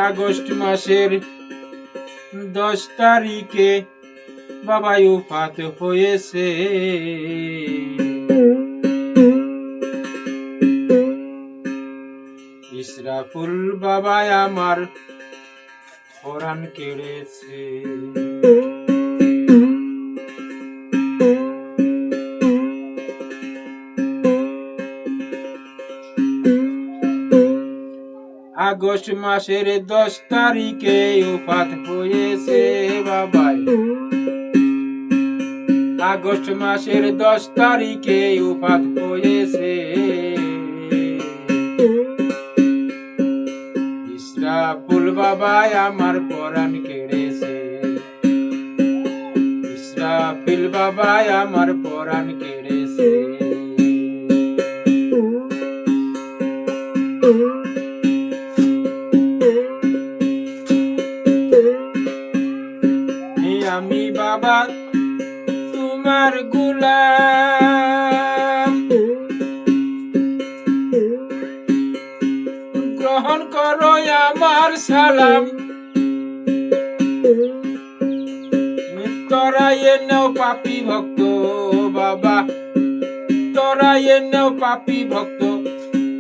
August মাসের 10 তারিখে বাবাই ওফাত হয়েছে। ইসরাফুল বাবাই আমার পরাণ কেড়েছে। আগস্ট মাসের 10 তারিখে ওফাত হয়েছে বাবাই। আগস্ট মাসের 10 তারিখে ওফাত হয়েছে। ইসরাফুল বাবাই আমার পরাণ কেড়েছে। ইসরাফিল বাবাই আমার পরাণ কেড়েছে। আমি বাবা তোমার গোলাম, গ্রহণ করো আমার সালাম। তোরাই নেও পাপী ভক্ত বাবা, তোরাই নেও পাপী ভক্ত,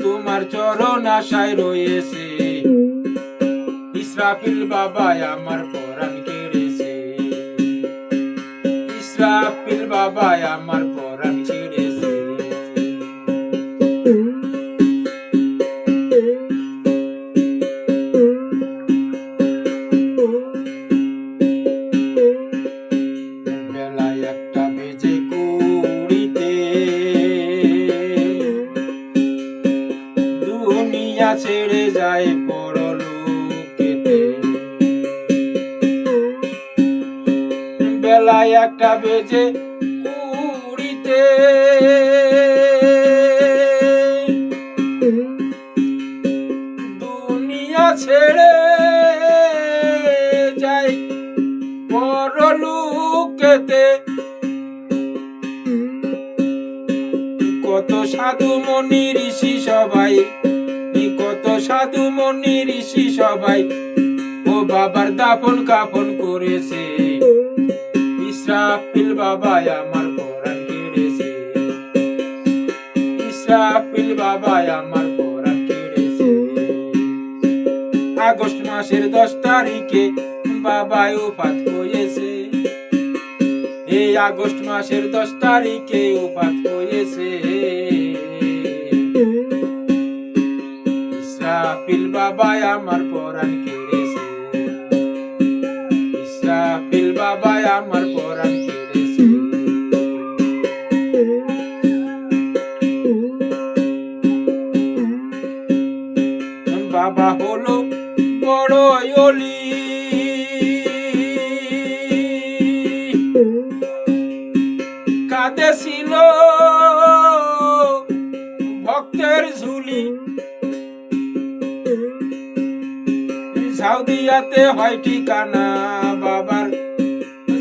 তোমার চরণ আশায় রয়েছে। ইসরাফিল বাবাই আমার পরাণ কেড়েছে। ইসরাফিল বাবাই আমার পরাণ কেড়েছে। বেলায় 1টা বেজে 20তে দুনিয়া ছেড়ে যায় পরলোকেতে। বেলায় 1টা বেজে 20তে দুনিয়া ছেড়ে যায় পরলোকেতে। কত সাধু মুনি ঋষি সবাই, কত সাধু মুনি ঋষি সবাই ও বাবার দাফন কাফন করেছে। ইসরাফিল বাবাই আমার পরাণ কেড়েছে। ইসরাফিল বাবাই আমার পরাণ কেড়েছে। আগস্ট মাসের 10 তারিখে বাবাই ওফাত হয়েছে। এই আগস্ট মাসের 10 তারিখে ওফাত হয়েছে। ইসরাফিল বাবাই আমার পরাণ কেড়েছে। ইসরাফিল বাবাই আমার পরাণ কেড়েছে। বাবা হলো বড় ওলি, কাঁধে ছিল ভক্তের ঝুলি। সাউদিয়াতে হয় ঠিকানা বাবার,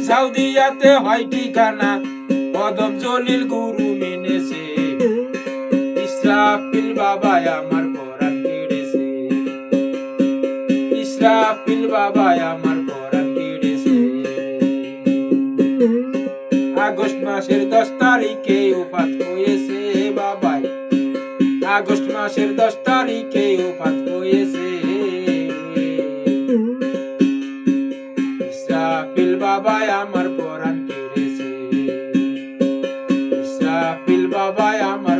সাউদিয়াতে হয় ঠিকানা, কদম জলিল গুরু মেনেছে। ইসরাফিল বাবাই আমার পরাণ কেড়েছে। ইসরাফিল বাবাই আমার পরাণ কেড়েছে। আগস্ট মাসের 10 তারিখে ওফাত হয়েছে বাবাই। আগস্ট মাসের 10 তারিখে ওফাত হয়েছে। ইসরাফিল বাবাই আমার পরাণ কেড়েছে। ইসরাফিল বাবাই আমার